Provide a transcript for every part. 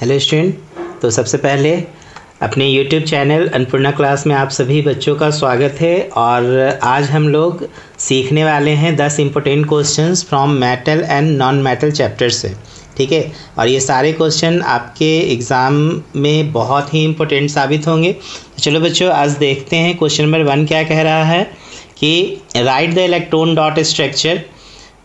Hello student, तो सबसे पहले अपने YouTube चैनल अन्नपूर्णा क्लास में आप सभी बच्चों का स्वागत है। और आज हम लोग सीखने वाले हैं 10 important questions from metal and non metal chapter से। ठीक है, और ये सारे क्वेश्चन आपके एग्ज़ाम में बहुत ही इम्पोर्टेंट साबित होंगे। तो चलो बच्चों, आज देखते हैं क्वेश्चन नंबर 1 क्या कह रहा है कि write the electron dot structure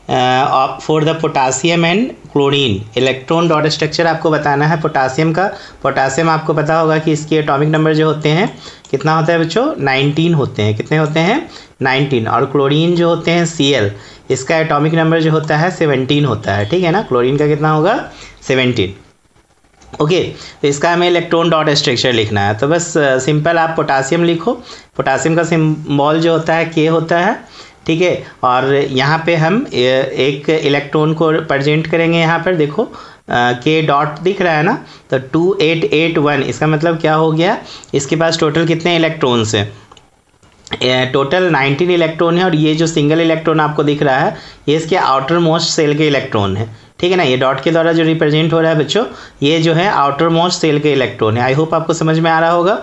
for the potassium and chlorine. Electron dot structure आपको बताना है पोटासियम का। पोटासियम आपको पता होगा कि इसके एटॉमिक नंबर जो होते हैं कितना होता है बच्चों, 19 होते हैं। कितने होते हैं? 19। और क्लोरीन जो होते हैं Cl, इसका एटॉमिक नंबर जो होता है 17 होता है। ठीक है ना, क्लोरीन का कितना होगा? 17। ओके, तो इसका हमें इलेक्ट्रॉन डॉट स्ट्रक्चर लिखना है। तो बस सिंपल आप पोटासियम लिखो। पोटासियम का सिंबल जो होता है K होता है। ठीक है, और यहाँ पे हम एक इलेक्ट्रॉन को प्रेजेंट करेंगे। यहाँ पर देखो K डॉट दिख रहा है ना, तो 2881, इसका मतलब क्या हो गया, इसके पास टोटल कितने इलेक्ट्रॉन्स हैं? टोटल 19 इलेक्ट्रॉन है। और ये जो सिंगल इलेक्ट्रॉन आपको दिख रहा है ये इसके आउटर मोस्ट सेल के इलेक्ट्रॉन है। ठीक है ना, ये डॉट के द्वारा जो रिप्रेजेंट हो रहा है बच्चों, ये जो है आउटर मोस्ट सेल के इलेक्ट्रॉन है। आई होप आपको समझ में आ रहा होगा।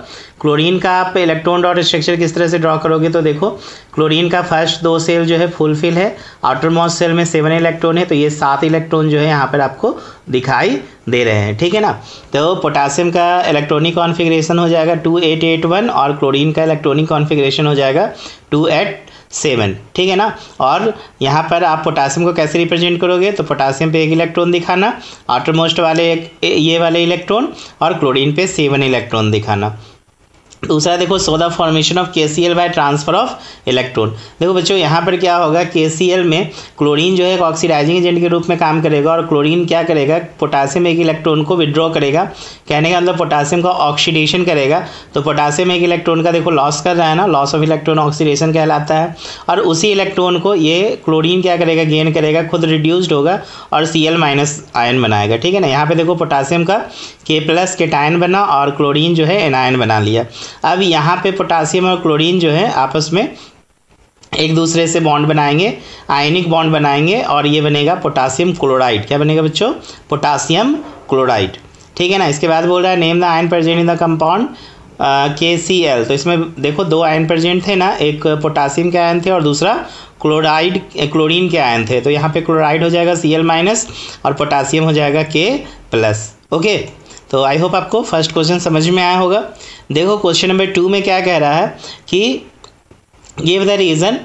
क्लोरीन का आप इलेक्ट्रॉन डॉट स्ट्रक्चर किस तरह से ड्रॉ करोगे, तो देखो क्लोरीन का फर्स्ट 2 सेल जो है फुलफिल है, आउटर मोस्ट सेल में 7 इलेक्ट्रॉन है, तो ये 7 इलेक्ट्रॉन जो है यहाँ पर आपको दिखाई दे रहे हैं। ठीक है ना, तो पोटासियम का इलेक्ट्रॉनिक कॉन्फ़िगरेशन हो जाएगा 2881 और क्लोरीन का इलेक्ट्रॉनिक कॉन्फ़िगरेशन हो जाएगा 287। ठीक है ना, और यहाँ पर आप पोटासियम को कैसे रिप्रेजेंट करोगे, तो पोटासियम पे 1 इलेक्ट्रॉन दिखाना, आउटर मोस्ट वाले ये वाले इलेक्ट्रॉन, और क्लोरीन पे 7 इलेक्ट्रॉन दिखाना। दूसरा देखो, so the formation of KCl by transfer of electron. देखो बच्चों, यहाँ पर क्या होगा, KCl में क्लोरीन जो है ऑक्सीडाइजिंग एजेंट के रूप में काम करेगा, और क्लोरीन क्या करेगा, पोटासियम 1 इलेक्ट्रॉन को विड्रॉ करेगा। कहने का मतलब पोटासियम का ऑक्सीडेशन करेगा। तो पोटासियम 1 इलेक्ट्रॉन का देखो लॉस कर रहा है ना, लॉस ऑफ इलेक्ट्रॉन ऑक्सीडेशन कहलाता है। और उसी इलेक्ट्रॉन को ये क्लोरीन क्या करेगा, गेन करेगा, खुद रिड्यूस्ड होगा और Cl- आयन बनाएगा। ठीक है ना, यहाँ पे देखो पोटासियम का K+ केटायन बना और क्लोरीन जो है एनायन बना लिया। अब यहाँ पे पोटासियम और क्लोरीन जो है आपस में एक दूसरे से बॉन्ड बनाएंगे, आयनिक बॉन्ड बनाएंगे, और ये बनेगा पोटासियम क्लोराइड। क्या बनेगा बच्चों? Potassium chloride. ठीक है ना, इसके बाद बोल रहा है name the ion present in the compound KCl। तो इसमें देखो 2 आयन प्रेजेंट थे ना, एक पोटासियम के आयन थे और दूसरा क्लोरीन के आयन थे। तो यहाँ पे क्लोराइड हो जाएगा Cl- और पोटासियम हो जाएगा K+। ओके, तो आई होप आपको फर्स्ट क्वेश्चन समझ में आया होगा। देखो क्वेश्चन नंबर 2 में क्या कह रहा है कि give the reason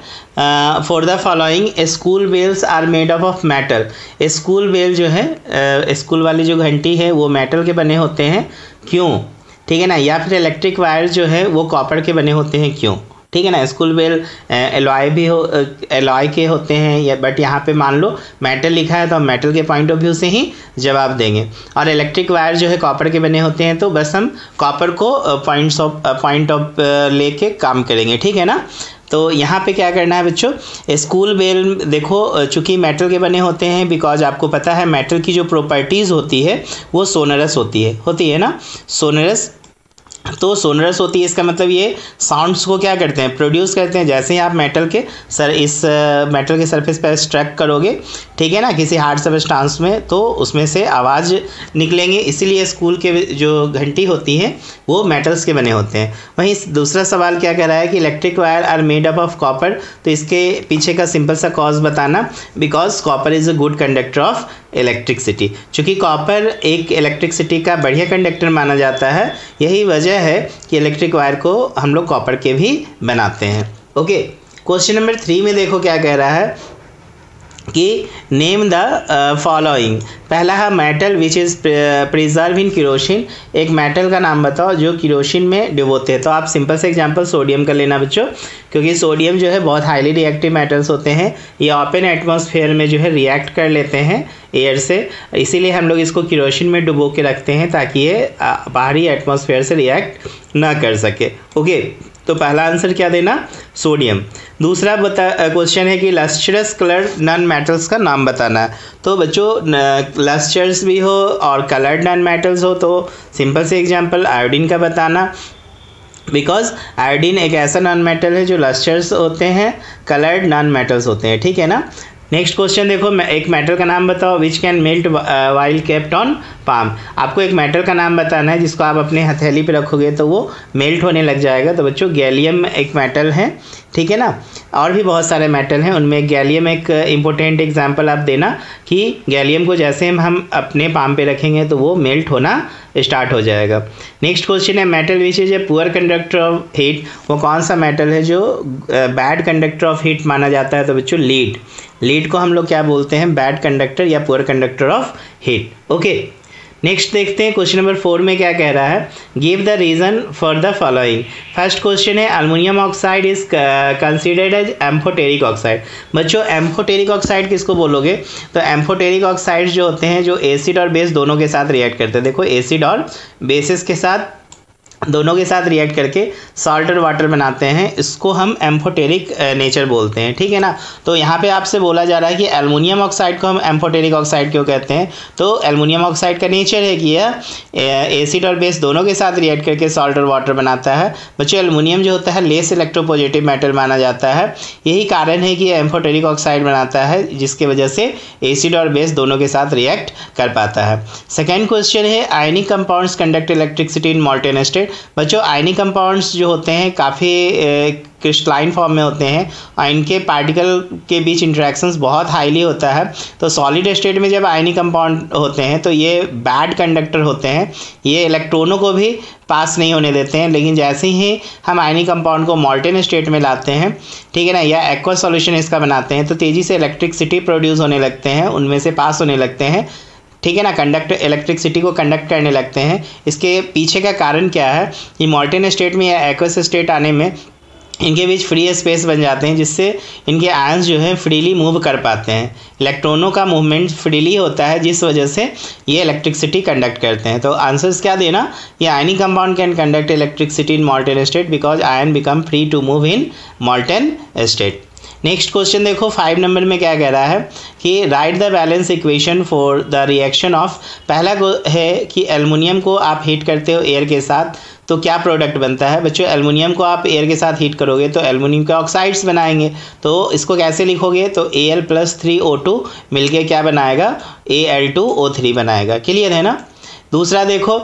for the following school bells are made up of metal. School bell जो है, स्कूल वाली जो घंटी है वो मेटल के बने होते हैं, क्यों? ठीक है ना, या फिर इलेक्ट्रिक वायर जो है वो कॉपर के बने होते हैं, क्यों? ठीक है ना, स्कूल बेल एलॉय के होते हैं, या बट यहाँ पे मान लो मेटल लिखा है तो हम मेटल के पॉइंट ऑफ व्यू से ही जवाब देंगे। और इलेक्ट्रिक वायर जो है कॉपर के बने होते हैं, तो बस हम कॉपर को पॉइंट ऑफ लेके काम करेंगे। ठीक है ना, तो यहाँ पे क्या करना है बच्चों, स्कूल बेल देखो चूँकि मेटल के बने होते हैं, बिकॉज आपको पता है मेटल की जो प्रॉपर्टीज़ होती है वो सोनरस होती है ना, सोनरस। तो सोनरस होती है, इसका मतलब ये साउंड्स को क्या करते हैं, प्रोड्यूस करते हैं। जैसे ही आप मेटल के सरफेस पर स्ट्रक करोगे, ठीक है ना, किसी हार्ड सबस्टांस में, तो उसमें से आवाज़ निकलेंगे। इसीलिए स्कूल के जो घंटी होती है वो मेटल्स के बने होते हैं। वहीं दूसरा सवाल क्या कह रहा है कि electric wire are made up of copper. तो इसके पीछे का सिंपल सा कॉज बताना, because copper is a good conductor of electricity. चूँकि कॉपर एक इलेक्ट्रिसिटी का बढ़िया कंडक्टर माना जाता है, यही वजह है कि इलेक्ट्रिक वायर को हम लोग कॉपर के भी बनाते हैं। ओके, क्वेश्चन नंबर 3 में देखो क्या कह रहा है कि नेम द फॉलोइंग। पहला है metal which is preserve in kerosene. एक मेटल का नाम बताओ जो किरोसिन में डुबोते हैं। तो आप सिंपल से एग्जांपल सोडियम का लेना बच्चों, क्योंकि सोडियम जो है बहुत हाईली रिएक्टिव मेटल्स होते हैं। ये ओपन एटमॉस्फेयर में जो है रिएक्ट कर लेते हैं एयर से, इसीलिए हम लोग इसको किरोसिन में डुबो के रखते हैं ताकि ये बाहरी एटमॉस्फेयर से रिएक्ट ना कर सके। ओके, तो पहला आंसर क्या देना, सोडियम। दूसरा क्वेश्चन है कि लस्ट्रस कलर्ड नॉन मेटल्स का नाम बताना है। तो बच्चों लस्ट्रस भी हो और कलर्ड नॉन मेटल्स हो, तो सिंपल से एग्जांपल आयोडीन का बताना, बिकॉज आयोडीन एक ऐसा नॉन मेटल है जो लस्टर्स होते हैं, कलर्ड नॉन मेटल्स होते हैं। ठीक है ना, नेक्स्ट क्वेश्चन देखो, एक मेटल का नाम बताओ which can melt while kept on palm. आपको एक मेटल का नाम बताना है जिसको आप अपने हथेली पे रखोगे तो वो मेल्ट होने लग जाएगा। तो बच्चों गैलियम एक मेटल है, ठीक है ना। और भी बहुत सारे मेटल हैं, उनमें गैलियम एक इम्पोर्टेंट एग्जांपल आप देना कि गैलियम को जैसे हम अपने पाम पे रखेंगे तो वो मेल्ट होना स्टार्ट हो जाएगा। नेक्स्ट क्वेश्चन है metal which is a poor conductor of heat. वो कौन सा मेटल है जो बैड कंडक्टर ऑफ हीट माना जाता है? तो बच्चों लीड। लीड को हम लोग क्या बोलते हैं? बैड कंडक्टर या poor conductor of heat. Okay, next देखते हैं क्वेश्चन नंबर 4 में क्या कह रहा है। Give the reason for the following. First question है aluminium oxide is considered as amphoteric oxide. बच्चों एम्फोटेरिक ऑक्साइड किसको बोलोगे? तो एम्फोटेरिक ऑक्साइड जो होते हैं जो एसिड और बेस दोनों के साथ रिएक्ट करते हैं। देखो एसिड और बेसिस के साथ दोनों के साथ रिएक्ट करके सॉल्ट और वाटर बनाते हैं, इसको हम एम्फोटेरिक नेचर बोलते हैं, ठीक है ना। तो यहाँ पे आपसे बोला जा रहा है कि एल्युमिनियम ऑक्साइड को हम एम्फोटेरिक ऑक्साइड क्यों कहते हैं? तो एल्युमिनियम ऑक्साइड का नेचर है कि यह एसिड और बेस दोनों के साथ रिएक्ट करके सॉल्ट और वाटर बनाता है। बच्चों एल्युमिनियम जो होता है लेस इलेक्ट्रोपॉजिटिव मेटल माना जाता है, यही कारण है कि एम्फोटेरिक ऑक्साइड बनाता है जिसकी वजह से एसिड और बेस दोनों के साथ रिएक्ट कर पाता है। सेकेंड क्वेश्चन है ionic compounds conduct electricity in molten state. बच्चों आयनिक कंपाउंड्स जो होते हैं काफ़ी क्रिस्टलाइन फॉर्म में होते हैं और इनके पार्टिकल के बीच इंटरेक्शंस बहुत हाईली होता है। तो सॉलिड स्टेट में जब आयनिक कंपाउंड होते हैं तो ये बैड कंडक्टर होते हैं, ये इलेक्ट्रॉनों को भी पास नहीं होने देते हैं। लेकिन जैसे ही हम आयनिक कंपाउंड को मॉल्टेन स्टेट में लाते हैं, ठीक है ना, या एक्वा सॉल्यूशन इसका बनाते हैं तो तेज़ी से इलेक्ट्रिसिटी प्रोड्यूस होने लगते हैं, उनमें से पास होने लगते हैं, ठीक है ना, कंडक्ट इलेक्ट्रिसिटी को कंडक्ट करने लगते हैं। इसके पीछे का कारण क्या है कि मॉल्टेन स्टेट में या एक्वस स्टेट आने में इनके बीच फ्री स्पेस बन जाते हैं जिससे इनके आयंस जो है फ्रीली मूव कर पाते हैं, इलेक्ट्रॉनों का मूवमेंट फ्रीली होता है जिस वजह से ये इलेक्ट्रिसिटी कंडक्ट करते हैं। तो आंसर्स क्या देना? ये ionic compound can conduct electricity in molten state because ion become free to move in molten state. Next question देखो 5 नंबर में क्या कह रहा है कि write the balance equation for the reaction of. पहला है कि एल्युमिनियम को आप हीट करते हो एयर के साथ तो क्या प्रोडक्ट बनता है? बच्चों एल्युमिनियम को आप एयर के साथ हीट करोगे तो एल्युमिनियम के ऑक्साइड्स बनाएंगे। तो इसको कैसे लिखोगे? तो Al+3O2 मिलके क्या बनाएगा? Al2O3 बनाएगा। क्लियर है ना। दूसरा देखो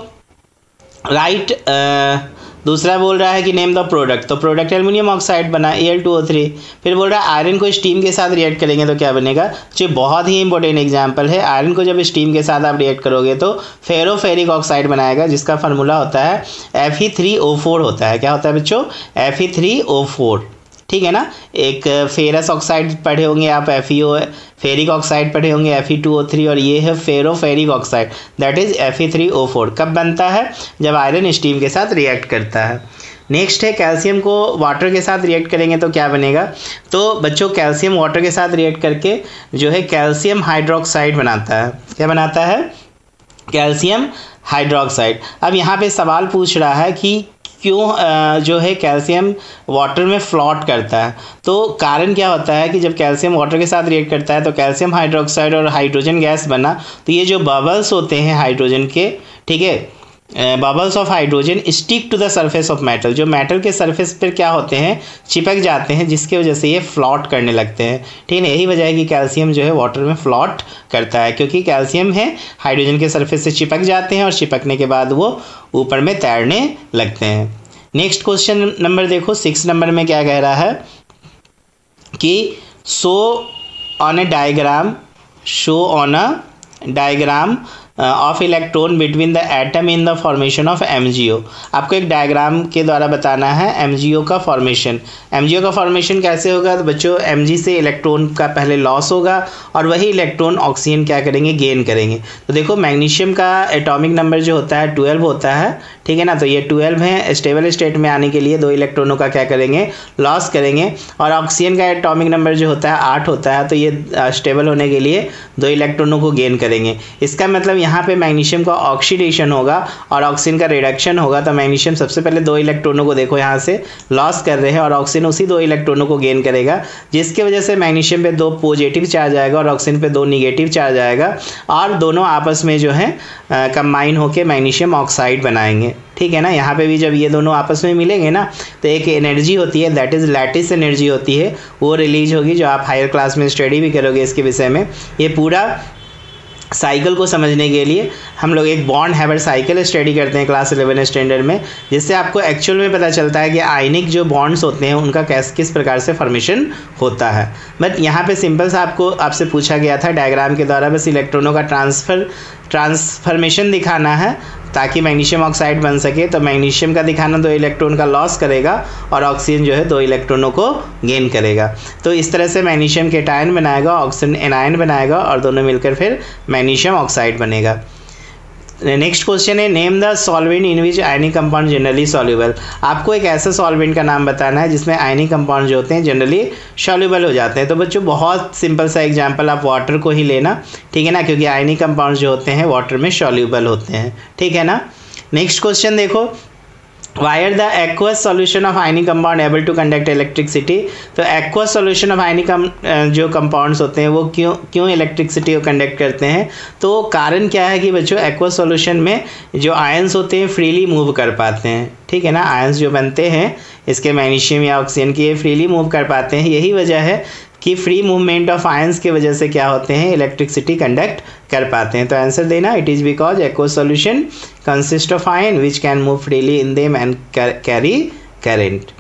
दूसरा बोल रहा है कि नेम द प्रोडक्ट, तो प्रोडक्ट एल्युमिनियम ऑक्साइड बना Al2O3। फिर बोल रहा है आयरन को स्टीम के साथ रिएक्ट करेंगे तो क्या बनेगा? जो बहुत ही इंपॉर्टेंट एग्जांपल है, आयरन को जब स्टीम के साथ आप रिएक्ट करोगे तो फेरोफेरिक ऑक्साइड बनाएगा जिसका फार्मूला होता है Fe3O4 होता है। क्या होता है बच्चों? Fe3O4, ठीक है ना। एक फेरस ऑक्साइड पढ़े होंगे आप, FeO, फेरिक ऑक्साइड पढ़े होंगे Fe2O3, और ये है फेरोफेरिक ऑक्साइड दैट इज Fe3O4। कब बनता है? जब आयरन स्टीम के साथ रिएक्ट करता है। नेक्स्ट है कैल्शियम को वाटर के साथ रिएक्ट करेंगे तो क्या बनेगा? तो बच्चों कैल्शियम वाटर के साथ रिएक्ट करके जो है कैल्शियम हाइड्रोक्साइड बनाता है। क्या बनाता है? Calcium hydroxide. अब यहाँ पे सवाल पूछ रहा है कि क्यों जो है कैल्शियम वाटर में फ्लोट करता है। तो कारण क्या होता है कि जब कैल्शियम वाटर के साथ रिएक्ट करता है तो कैल्शियम हाइड्रोक्साइड और हाइड्रोजन गैस बना, तो ये जो बबल्स होते हैं हाइड्रोजन के, ठीक है, bubbles of hydrogen stick to the surface of metal, जो मेटल के सरफेस पर क्या होते हैं? चिपक जाते हैं, जिसकी वजह से ये फ्लॉट करने लगते हैं, ठीक है। यही वजह है कि कैल्शियम जो है वाटर में फ्लॉट करता है, क्योंकि कैल्शियम है हाइड्रोजन के सरफेस से चिपक जाते हैं और चिपकने के बाद वो ऊपर में तैरने लगते हैं। नेक्स्ट क्वेश्चन नंबर देखो 6 नंबर में क्या कह रहा है कि show on a diagram of electron between the atom in the formation of MgO। आपको एक डायग्राम के द्वारा बताना है MgO का फॉर्मेशन। MgO का फॉर्मेशन कैसे होगा? तो बच्चों Mg से इलेक्ट्रॉन का पहले लॉस होगा और वही इलेक्ट्रॉन ऑक्सीजन क्या करेंगे? गेन करेंगे। तो देखो मैग्नीशियम का एटॉमिक नंबर जो होता है 12 होता है, ठीक है ना। तो ये 12 है, स्टेबल स्टेट में आने के लिए 2 इलेक्ट्रॉनों का क्या करेंगे? लॉस करेंगे। और ऑक्सीजन का एटॉमिक नंबर जो होता है 8 होता है, तो ये स्टेबल होने के लिए 2 इलेक्ट्रॉनों को गेन करेंगे। इसका मतलब यहाँ पे मैग्नीशियम का ऑक्सीडेशन होगा और ऑक्सीजन का रिडक्शन होगा, तो मैग्नीशियम सबसे पहले 2 इलेक्ट्रॉनों को देखो यहाँ से लॉस कर रहे हैं और ऑक्सीजन उसी 2 इलेक्ट्रॉनों को गेन करेगा, जिसकी वजह से मैग्नीशियम पे 2 पॉजिटिव चार्ज आएगा और ऑक्सीजन पे 2 निगेटिव चार्ज आएगा और दोनों आपस में जो है कंबाइन होकर मैग्नीशियम ऑक्साइड बनाएंगे। ठीक है ना। यहाँ पे भी जब ये दोनों आपस में मिलेंगे ना तो एक एनर्जी होती है, दैट इज़ लैटिस एनर्जी होती है, वो रिलीज होगी, जो आप हायर क्लास में स्टडी भी करोगे इसके विषय में। ये पूरा साइकिल को समझने के लिए हम लोग एक बॉन्ड हैवर साइकिल स्टडी करते हैं क्लास 11 स्टैंडर्ड में, जिससे आपको एक्चुअल में पता चलता है कि आयनिक जो बॉन्ड्स होते हैं उनका किस प्रकार से फॉर्मेशन होता है। बट यहाँ पे सिंपल सा आपसे पूछा गया था डायग्राम के द्वारा, बस इलेक्ट्रॉनों का ट्रांसफॉर्मेशन दिखाना है ताकि मैग्नीशियम ऑक्साइड बन सके। तो मैग्नीशियम का दिखाना 2 इलेक्ट्रॉन का लॉस करेगा और ऑक्सीजन जो है 2 इलेक्ट्रॉनों को गेन करेगा। तो इस तरह से मैग्नीशियम केटायन बनाएगा, ऑक्सीजन एनायन बनाएगा और दोनों मिलकर फिर मैग्नीशियम ऑक्साइड बनेगा। नेक्स्ट क्वेश्चन है, name the solvent in which ionic compound generally soluble. आपको एक ऐसा सॉल्वेंट का नाम बताना है जिसमें आयनिक कंपाउंड जो होते हैं जनरली सॉल्युबल हो जाते हैं। तो बच्चों बहुत सिंपल सा एग्जांपल आप वाटर को ही लेना, ठीक है ना, क्योंकि आयनिक कंपाउंड जो होते हैं वाटर में सॉल्युबल होते हैं। ठीक है ना। नेक्स्ट क्वेश्चन देखो, Why are the aqueous solution of ionic compound able to conduct electricity? तो aqueous solution of ionic जो compounds होते हैं वो क्यों इलेक्ट्रिसिटी को कंडक्ट करते हैं? तो कारण क्या है कि बच्चों aqueous solution में जो आयंस होते हैं फ्रीली मूव कर पाते हैं। ठीक है ना। आयंस जो बनते हैं इसके मैग्नीशियम या ऑक्सीजन की, ये फ्रीली मूव कर पाते हैं। यही वजह है कि फ्री मूवमेंट ऑफ आयंस की वजह से क्या होते हैं, इलेक्ट्रिसिटी कंडक्ट कर पाते हैं। तो आंसर देना, it is because aqueous solution consist of ion which can move freely in them and carry current.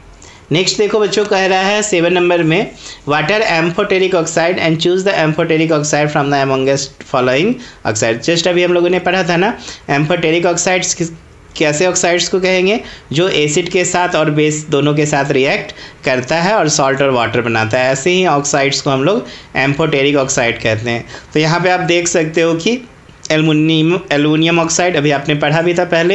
Next देखो बच्चों, कह रहा है 7 नंबर में, water amphoteric oxide and choose the amphoteric oxide from the amongst following oxide. Just अभी हम लोगों ने पढ़ा था ना, एम्फोटेरिक ऑक्साइड्स कैसे ऑक्साइड्स को कहेंगे, जो एसिड के साथ और बेस दोनों के साथ रिएक्ट करता है और सॉल्ट और वाटर बनाता है। ऐसे ही ऑक्साइड्स को हम लोग एम्फोटेरिक ऑक्साइड कहते हैं। तो यहाँ पे आप देख सकते हो कि एल्युमिनियम ऑक्साइड अभी आपने पढ़ा भी था पहले,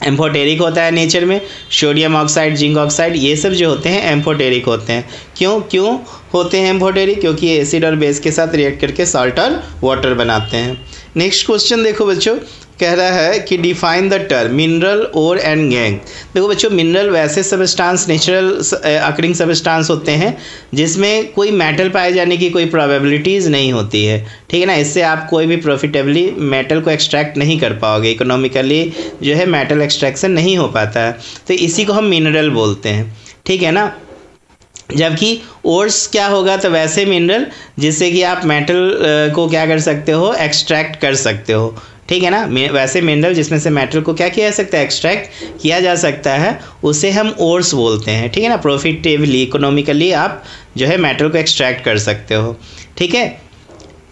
एम्फोटेरिक होता है नेचर में। सोडियम ऑक्साइड, जिंक ऑक्साइड, ये सब जो होते हैं एम्फोटेरिक होते हैं। क्यों होते हैं एम्फोटेरिक? क्योंकि ये एसिड और बेस के साथ रिएक्ट करके सॉल्ट और वाटर बनाते हैं। नेक्स्ट क्वेश्चन देखो बच्चों, कह रहा है कि define the term mineral, ore and gangue. देखो बच्चों, मिनरल वैसे सबस्टांस, नेचुरल अकरिंग सबस्टांस होते हैं जिसमें कोई मेटल पाए जाने की कोई प्रोबेबिलिटीज़ नहीं होती है। ठीक है ना। इससे आप कोई भी प्रॉफिटेबली मेटल को एक्सट्रैक्ट नहीं कर पाओगे, इकोनॉमिकली जो है मेटल एक्सट्रैक्शन नहीं हो पाता है, तो इसी को हम मिनरल बोलते हैं। ठीक है ना। जबकि ओर्स क्या होगा, तो वैसे मिनरल जिससे कि आप मेटल को क्या कर सकते हो, एक्सट्रैक्ट कर सकते हो। ठीक है ना। वैसे मिनरल जिसमें से मेटल को क्या किया जा सकता है, एक्सट्रैक्ट किया जा सकता है, उसे हम ओर्स बोलते हैं। ठीक है ना। प्रॉफिटेबली, इकोनॉमिकली आप जो है मेटल को एक्सट्रैक्ट कर सकते हो। ठीक है,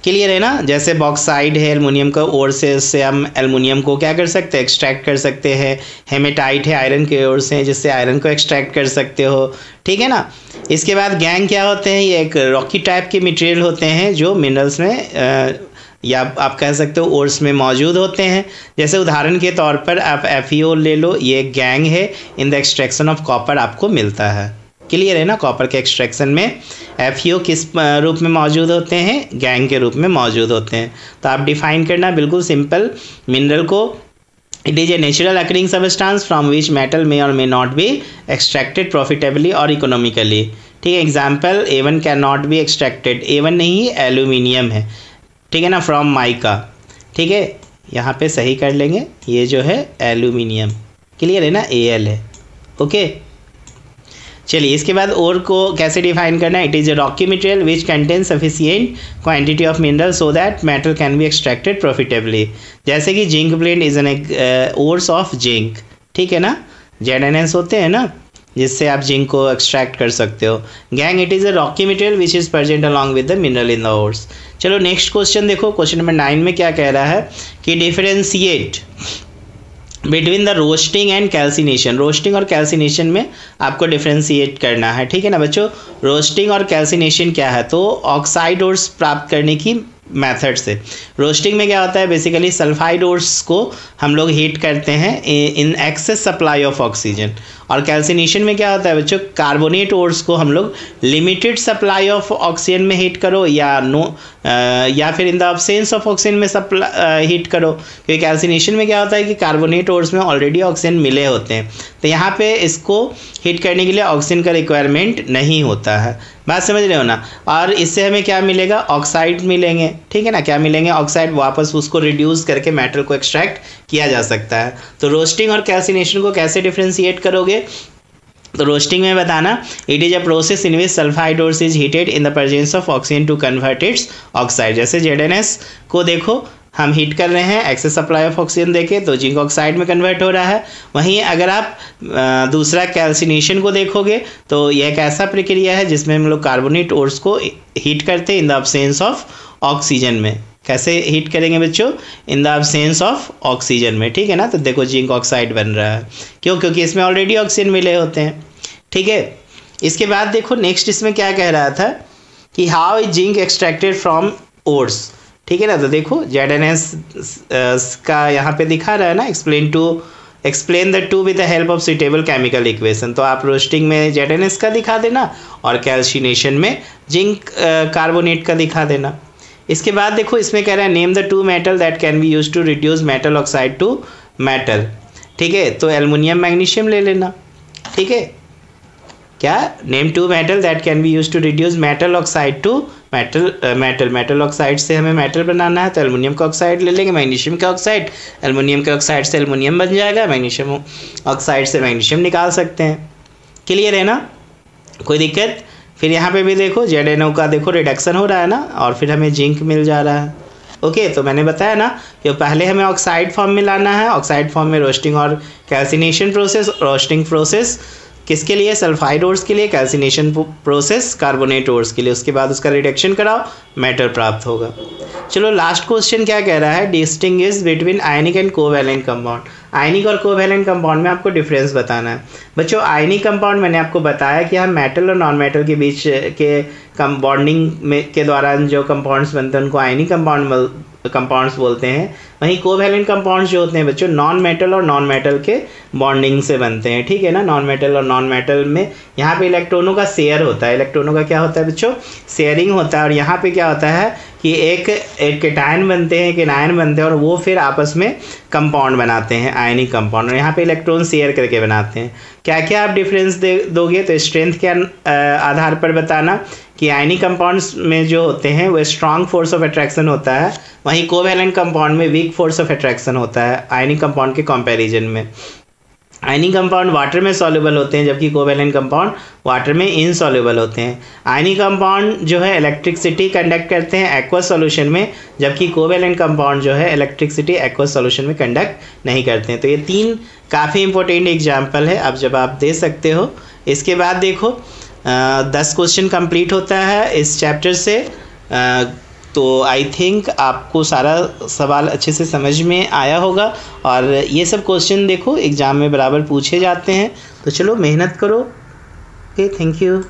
क्लियर है ना। जैसे बॉक्साइड है एल्युमिनियम का ओर से, उससे हम एल्युमिनियम को क्या कर सकते हैं, एक्सट्रैक्ट कर सकते हैं। हेमेटाइट है आयरन के ओर से, जिससे आयरन को एक्सट्रैक्ट कर सकते हो। ठीक है ना। इसके बाद गैंग क्या होते हैं, ये एक रॉकी टाइप के मटेरियल होते हैं जो मिनरल्स में या आप कह सकते हो ओर्स में मौजूद होते हैं। जैसे उदाहरण के तौर पर आप FeO ले लो, ये गैंग है। In the extraction of copper आपको मिलता है। क्लियर है ना। कॉपर के एक्सट्रैक्शन में FeO किस रूप में मौजूद होते हैं, गैंग के रूप में मौजूद होते हैं। तो आप डिफाइन करना बिल्कुल सिंपल, मिनरल को it is a natural occurring substance from which metal may और may not be extracted profitably और इकोनॉमिकली। ठीक है। Example, A1 can not be extracted, A1 नहीं एल्यूमिनियम है। ठीक है ना। From mica. ठीक है, यहाँ पे सही कर लेंगे, ये जो है एल्यूमिनियम। क्लियर है ना, Al है। ओके, चलिए इसके बाद ओर को कैसे डिफाइन करना है, it is A Rocky material which contain sufficient quantity of mineral so that metal can be extracted profitably. जैसे कि zinc blende is an ores of zinc. ठीक है ना। ZnS होते हैं ना, जिससे आप जिंक को एक्सट्रैक्ट कर सकते हो। Gang, it is a Rocky material which is present along with the mineral in the ores. चलो नेक्स्ट क्वेश्चन देखो, क्वेश्चन नंबर 9 में क्या कह रहा है कि differentiate between the roasting and calcination. Roasting और कैल्सिनेशन में आपको डिफरेंशिएट करना है। ठीक है ना बच्चों। रोस्टिंग और कैल्सिनेशन क्या है, तो ऑक्साइड ओर्स प्राप्त करने की मेथड से। रोस्टिंग में क्या होता है, बेसिकली सल्फाइड ओर्स को हम लोग हीट करते हैं in excess supply of oxygen, और कैल्सिनेशन में क्या होता है बच्चों, कार्बोनेट ओर्स को हम लोग लिमिटेड सप्लाई ऑफ ऑक्सीजन में हीट करो या फिर in the absence of oxygen में हीट करो, क्योंकि कैल्सिनेशन में क्या होता है कि कार्बोनेट ओर्स में ऑलरेडी ऑक्सीजन मिले होते हैं, तो यहाँ पे इसको हीट करने के लिए ऑक्सीजन का रिक्वायरमेंट नहीं होता है। बात समझ रहे हो ना। और इससे हमें क्या मिलेगा, ऑक्साइड मिलेंगे, ठीक है ना। क्या मिलेंगे, ऑक्साइड, वापस उसको रिड्यूस करके मेटल को एक्सट्रैक्ट किया जा सकता है। तो रोस्टिंग और कैल्सिनेशन को कैसे डिफ्रेंशिएट करोगे, तो रोस्टिंग में बताना, it is a process in which sulphide ores is heated in the presence of oxygen to convert its oxide. जैसे ZnS को देखो हम हीट कर रहे हैं, एक्सेस सप्लाई ऑफ ऑक्सीजन देके तो जिंक ऑक्साइड में कन्वर्ट हो रहा है। वहीं अगर आप दूसरा कैल्सिनेशन को देखोगे तो यह एक ऐसा प्रक्रिया है जिसमें हम लोग कार्बोनेट ओर्स को हीट करते हैं in the absence of oxygen में। कैसे हीट करेंगे बच्चों, in the absence of oxygen में, ठीक है ना। तो देखो जिंक ऑक्साइड बन रहा है, क्यों, क्योंकि इसमें ऑलरेडी ऑक्सीजन मिले होते हैं, ठीक है। इसके बाद देखो नेक्स्ट इसमें क्या कह रहा था कि how is zinc extracted from ores, ठीक है ना। तो देखो ZnS का यहाँ पे दिखा रहा है ना, explain the two with the help of suitable chemical equation. तो आप रोस्टिंग में ZnS का दिखा देना और कैल्सिनेशन में जिंक कार्बोनेट का दिखा देना। इसके बाद देखो इसमें कह रहा है name the two metal that can be use to reduce metal oxide to metal, ठीक है। तो एल्युमिनियम मैग्नीशियम ले लेना, ठीक है। क्या, name two metal that can be use to reduce metal oxide to metal oxide से हमें मेटल बनाना है तो एल्युमिनियम का ऑक्साइड ले लेंगे, मैग्नीशियम का ऑक्साइड, एल्युमिनियम के ऑक्साइड से एल्युमिनियम बन जाएगा, मैग्नीशियम ऑक्साइड से मैग्नीशियम निकाल सकते हैं। क्लियर है ना, कोई दिक्कत। फिर यहाँ पे भी देखो ZnO का देखो रिडक्शन हो रहा है ना, और फिर हमें जिंक मिल जा रहा है। ओके, तो मैंने बताया ना कि पहले हमें ऑक्साइड फॉर्म में लाना है, ऑक्साइड फॉर्म में रोस्टिंग और कैल्सिनेशन प्रोसेस। रोस्टिंग प्रोसेस किसके लिए, सल्फाइड ओर्स के लिए, कैल्सिनेशन प्रोसेस कार्बोनेट ओर्स के लिए। उसके बाद उसका रिडक्शन कराओ, मेटल प्राप्त होगा। चलो लास्ट क्वेश्चन क्या कह रहा है, distinguish between ionic and covalent compound. Ionic और कोवैलेंट कंपाउंड में आपको डिफरेंस बताना है बच्चों। आयनिक कंपाउंड मैंने आपको बताया कि हम मेटल और नॉन मेटल के बीच के बॉन्डिंग में के दौरान जो कंपाउंड्स बनते हैं उनको आयनिक कंपाउंड्स बोलते हैं। वहीं कोवैलेंट कंपाउंड्स जो होते हैं बच्चों नॉन मेटल और नॉन मेटल के बॉन्डिंग से बनते हैं, ठीक है ना। नॉन मेटल और नॉन मेटल में यहाँ पे इलेक्ट्रॉनों का शेयर होता है, इलेक्ट्रॉनों का क्या होता है बच्चों, शेयरिंग होता है। और यहाँ पे क्या होता है कि एक केटायन बनते हैं, एक एनायन बनते हैं, और वो फिर आपस में कंपाउंड बनाते हैं, आयनिक कंपाउंड। और यहाँ पे इलेक्ट्रॉन शेयर करके बनाते हैं। क्या क्या आप डिफरेंस दोगे, तो स्ट्रेंथ के आधार पर बताना कि आयनिक कंपाउंड्स में जो होते हैं वो स्ट्रॉन्ग फोर्स ऑफ अट्रैक्शन होता है, वहीं कोवैलेंट कंपाउंड में वीक फोर्स ऑफ अट्रैक्शन होता है आयनिक कंपाउंड के कंपैरिजन में। आयनिक कंपाउंड वाटर में सॉल्युबल होते हैं जबकि कोवैलेंट कंपाउंड वाटर में इनसॉल्युबल होते हैं। आयनिक कंपाउंड जो है इलेक्ट्रिसिटी कंडक्ट करते हैं एक्वस सॉल्यूशन में, जबकि कोवैलेंट कंपाउंड जो है इलेक्ट्रिसिटी एक्वस सॉल्यूशन में कंडक्ट नहीं करते हैं। तो ये तीन काफ़ी इंपॉर्टेंट एग्जाम्पल है, अब जब आप दे सकते हो। इसके बाद देखो 10 क्वेश्चन कंप्लीट होता है इस चैप्टर से। तो आई थिंक आपको सारा सवाल अच्छे से समझ में आया होगा, और ये सब क्वेश्चन देखो एग्ज़ाम में बराबर पूछे जाते हैं। तो चलो मेहनत करो। Okay, thank you.